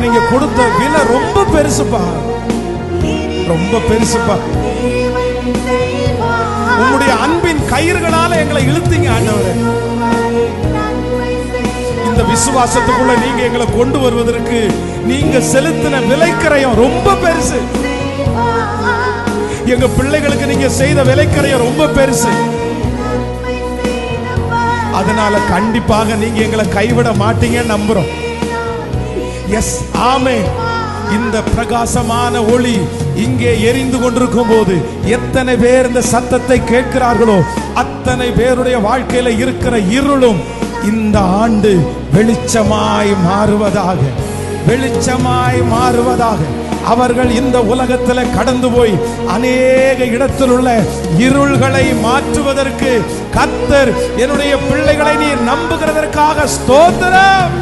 நீங்க கொடுத்த விலை ரொம்ப பெருசுப்பா, ரொம்ப பெருசுப்பா. உங்களுடைய அன்பின் கயிறுகளால எங்களை இழுத்தீங்க ஆண்டவரே. இந்த விசுவாசத்துக்குள்ள நீங்க எங்களை கொண்டு வருவதற்கு நீங்க செலுத்தின விலைக்கரையும் ரொம்ப பெருசு. எங்க பிள்ளைகளுக்கு நீங்க செய்த விலைக்கரையும் ரொம்ப பெருசு. அதனால கண்டிப்பாக நீங்க எங்களை கைவிட மாட்டீங்க நம்புறோம். எஸ், ஆமென். இந்த பிரகாசமான ஒளி இங்கே எரிந்து கொண்டிருக்கும் போது எத்தனை பேர் இந்த சத்தத்தை கேட்கிறார்களோ அத்தனை பேருடைய வாழ்க்கையில இருக்கிற இருளும் இந்த ஆண்டு வெளிச்சமாய் மாறுவதாக, வெளிச்சமாய் மாறுவதாக. அவர்கள் இந்த உலகத்தில் கடந்து போய் அநேக இடத்தில் உள்ள இருள்களை மாற்றுவதற்கு கர்த்தர் என்னுடைய பிள்ளைகளை நீ நம்புகிறதற்காக ஸ்தோத்திரம்.